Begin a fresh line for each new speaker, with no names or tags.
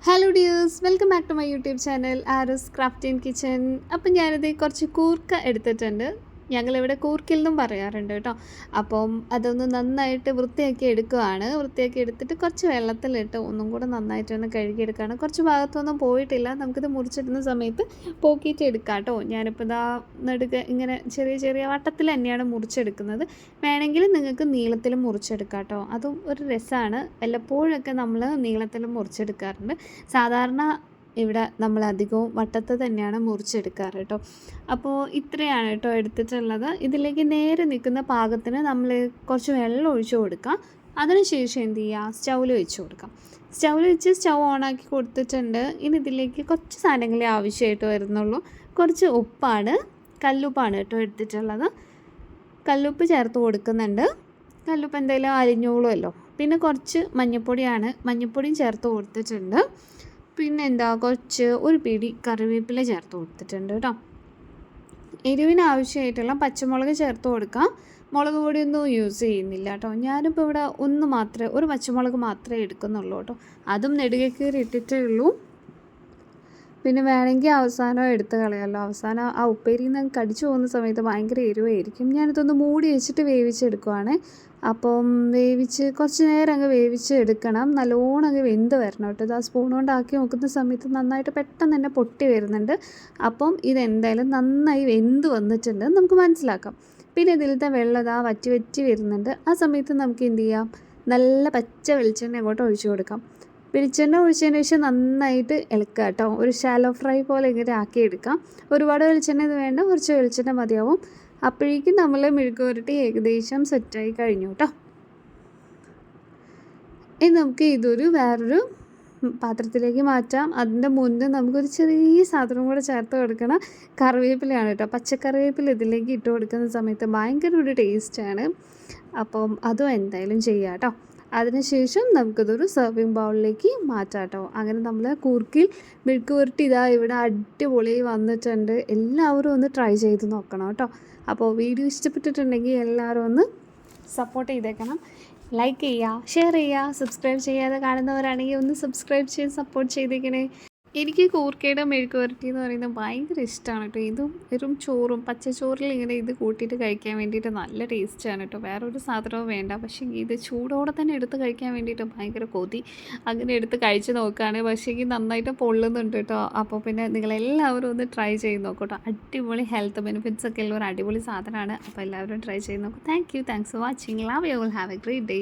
Hello dears, welcome back to my YouTube channel ആരസ് craft and kitchen. അപ്പം ഞാനിത് കുറച്ച് കൂർക്ക എടുത്തിട്ടുണ്ട്. ഞങ്ങളിവിടെ കൂർക്കിൽ നിന്നും പറയാറുണ്ട് കേട്ടോ. അപ്പം അതൊന്ന് നന്നായിട്ട് വൃത്തിയാക്കി എടുക്കുകയാണ്. വൃത്തിയാക്കി എടുത്തിട്ട് കുറച്ച് വെള്ളത്തിലിട്ട് ഒന്നും കൂടെ നന്നായിട്ടൊന്ന് കഴുകിയെടുക്കുകയാണ്. കുറച്ച് ഭാഗത്തൊന്നും പോയിട്ടില്ല. നമുക്കിത് മുറിച്ചിടുന്ന സമയത്ത് പോക്കിയിട്ട് എടുക്കാം കേട്ടോ. ഞാനിപ്പോൾ ഇതാ നടുക്ക് ഇങ്ങനെ ചെറിയ ചെറിയ വട്ടത്തിൽ തന്നെയാണ് മുറിച്ചെടുക്കുന്നത്. വേണമെങ്കിൽ നിങ്ങൾക്ക് നീളത്തിൽ മുറിച്ചെടുക്കാം കേട്ടോ. അതും ഒരു രസമാണ്. വല്ലപ്പോഴൊക്കെ നമ്മൾ നീളത്തിൽ മുറിച്ചെടുക്കാറുണ്ട്. സാധാരണ ഇവിടെ നമ്മൾ അധികവും വട്ടത്ത് തന്നെയാണ് മുറിച്ചെടുക്കാറ് കേട്ടോ. അപ്പോൾ ഇത്രയാണ് കേട്ടോ എടുത്തിട്ടുള്ളത്. ഇതിലേക്ക് നേരെ നിൽക്കുന്ന പാകത്തിന് നമ്മൾ കുറച്ച് വെള്ളം ഒഴിച്ച് കൊടുക്കാം. അതിനുശേഷം എന്ത് ചെയ്യുക, സ്റ്റൗവിൽ വെച്ച് കൊടുക്കാം. സ്റ്റൗവിൽ വെച്ച് സ്റ്റൗ ഓണാക്കി കൊടുത്തിട്ടുണ്ട്. ഇനി ഇതിലേക്ക് കുറച്ച് സാധനങ്ങളെ ആവശ്യമായിട്ട് വരുന്നുള്ളൂ. കുറച്ച് ഉപ്പാണ്, കല്ലുപ്പാണ് കേട്ടോ എടുത്തിട്ടുള്ളത്. കല്ലുപ്പ് ചേർത്ത് കൊടുക്കുന്നുണ്ട്. കല്ലുപ്പ് എന്തായാലും അലിഞ്ഞോളുമല്ലോ. പിന്നെ കുറച്ച് മഞ്ഞൾപ്പൊടിയാണ്, മഞ്ഞൾപ്പൊടിയും ചേർത്ത് കൊടുത്തിട്ടുണ്ട്. പിന്നെ എന്താ ഒരു പിടി കറിവേപ്പില ചേർത്ത് കൊടുത്തിട്ടുണ്ട് കേട്ടോ. എരിവിന് ആവശ്യമായിട്ടുള്ള പച്ചമുളക് ചേർത്ത് കൊടുക്കാം. മുളക് പൊടിയൊന്നും യൂസ് ചെയ്യുന്നില്ല കേട്ടോ. ഞാനിപ്പോൾ ഇവിടെ ഒരു പച്ചമുളക് മാത്രമേ എടുക്കുന്നുള്ളൂ കേട്ടോ. അതും നെടുകെ കീറി ഇട്ടിട്ടേ ഉള്ളൂ. പിന്നെ വേണമെങ്കിൽ അവസാനം എടുത്ത് കളയാമല്ലോ. അവസാനം ആ ഉപ്പേരിയിൽ നിന്ന് കടിച്ചു പോകുന്ന സമയത്ത് ഭയങ്കര എരിവായിരിക്കും. ഞാനിതൊന്ന് മൂടി വെച്ചിട്ട് വേവിച്ചെടുക്കുവാണ്. അപ്പം കുറച്ച് നേരം അങ്ങ് വേവിച്ച് എടുക്കണം. നല്ലോണം അങ്ങ് വെന്ത് വരണം കേട്ടോ. ഇത് ആ സ്പൂൺ കൊണ്ടാക്കി നോക്കുന്ന സമയത്ത് നന്നായിട്ട് പെട്ടെന്ന് തന്നെ പൊട്ടി വരുന്നുണ്ട്. അപ്പം ഇതെന്തായാലും നന്നായി വെന്ത് വന്നിട്ടുണ്ട് നമുക്ക് മനസ്സിലാക്കാം. പിന്നെ ഇതിലത്തെ വെള്ളം വറ്റി വറ്റി വരുന്നുണ്ട്. ആ സമയത്ത് നമുക്ക് എന്ത് ചെയ്യാം, നല്ല പച്ച വെളിച്ചെണ്ണ അങ്ങോട്ട് ഒഴിച്ചു കൊടുക്കാം. വെളിച്ചെണ്ണ ഒഴിച്ചതിന് ശേഷം നന്നായിട്ട് ഇളക്കുക കേട്ടോ. ഒരു ഷാലോ ഫ്രൈ പോലെ ഇങ്ങനെ ആക്കിയെടുക്കാം. ഒരുപാട് വെളിച്ചെണ്ണ ഇത് വേണ്ട, കുറച്ച് വെളിച്ചെണ്ണ മതിയാവും. അപ്പോഴേക്കും നമ്മൾ മെഴുക്ക് പുരട്ടി ഏകദേശം സെറ്റായി കഴിഞ്ഞു കേട്ടോ. ഇനി നമുക്ക് വേറൊരു പാത്രത്തിലേക്ക് മാറ്റാം. അതിൻ്റെ മുന്നേ നമുക്കൊരു ചെറിയ സാധനം കൂടെ ചേർത്ത് കൊടുക്കണം. കറിവേപ്പിലയാണ് കേട്ടോ. പച്ചക്കറിവേപ്പില ഇതിലേക്ക് ഇട്ട് കൊടുക്കുന്ന സമയത്ത് ഭയങ്കര ഒരു ടേസ്റ്റാണ്. അപ്പം അതും എന്തായാലും ചെയ്യാം കേട്ടോ. അതിനുശേഷം നമുക്കിതൊരു സെർവിങ് ബൗളിലേക്ക് മാറ്റാം കേട്ടോ. അങ്ങനെ നമ്മൾ കൂർക്കിൽ മെഴുക്ക് പുരട്ടി ഇവിടെ അടിപൊളി വന്നിട്ടുണ്ട്. എല്ലാവരും ഒന്ന് ട്രൈ ചെയ്ത് നോക്കണം കേട്ടോ. അപ്പോൾ വീഡിയോ ഇഷ്ടപ്പെട്ടിട്ടുണ്ടെങ്കിൽ എല്ലാവരും ഒന്ന് സപ്പോർട്ട് ചെയ്തേക്കണം. ലൈക്ക് ചെയ്യുക, ഷെയർ ചെയ്യുക. സബ്സ്ക്രൈബ് ചെയ്യാതെ കാണുന്നവരാണെങ്കിൽ ഒന്ന് സബ്സ്ക്രൈബ് ചെയ്ത് സപ്പോർട്ട് ചെയ്തേക്കണേ. എനിക്ക് കൂർക്കയുടെ മെഴുക്ക് പുരട്ടി എന്ന് പറയുന്നത് ഭയങ്കര ഇഷ്ടമാണ് കേട്ടോ. ഇതും വെറും ചോറും പച്ചച്ചോറിൽ ഇങ്ങനെ ഇത് കൂട്ടിയിട്ട് കഴിക്കാൻ വേണ്ടിയിട്ട് നല്ല ടേസ്റ്റാണ് കേട്ടോ. വേറൊരു സാധനവും വേണ്ട. പക്ഷേ ഇത് ചൂടോടെ തന്നെ എടുത്ത് കഴിക്കാൻ വേണ്ടിയിട്ട് ഭയങ്കര കൊതി. അങ്ങനെ എടുത്ത് കഴിച്ച് നോക്കുകയാണ്. പക്ഷേ നന്നായിട്ട് പൊള്ളുന്നുണ്ട് കേട്ടോ. അപ്പോൾ പിന്നെ നിങ്ങളെല്ലാവരും ഒന്ന് ട്രൈ ചെയ്ത് നോക്കൂ കേട്ടോ. അടിപൊളി ഹെൽത്ത് ബെനിഫിറ്റ്സ് ഒക്കെ ഉള്ള ഒരു അടിപൊളി സാധനമാണ്. അപ്പോൾ എല്ലാവരും ട്രൈ ചെയ്ത് നോക്കൂ. Thanks for watching. Love you all. Have A great day.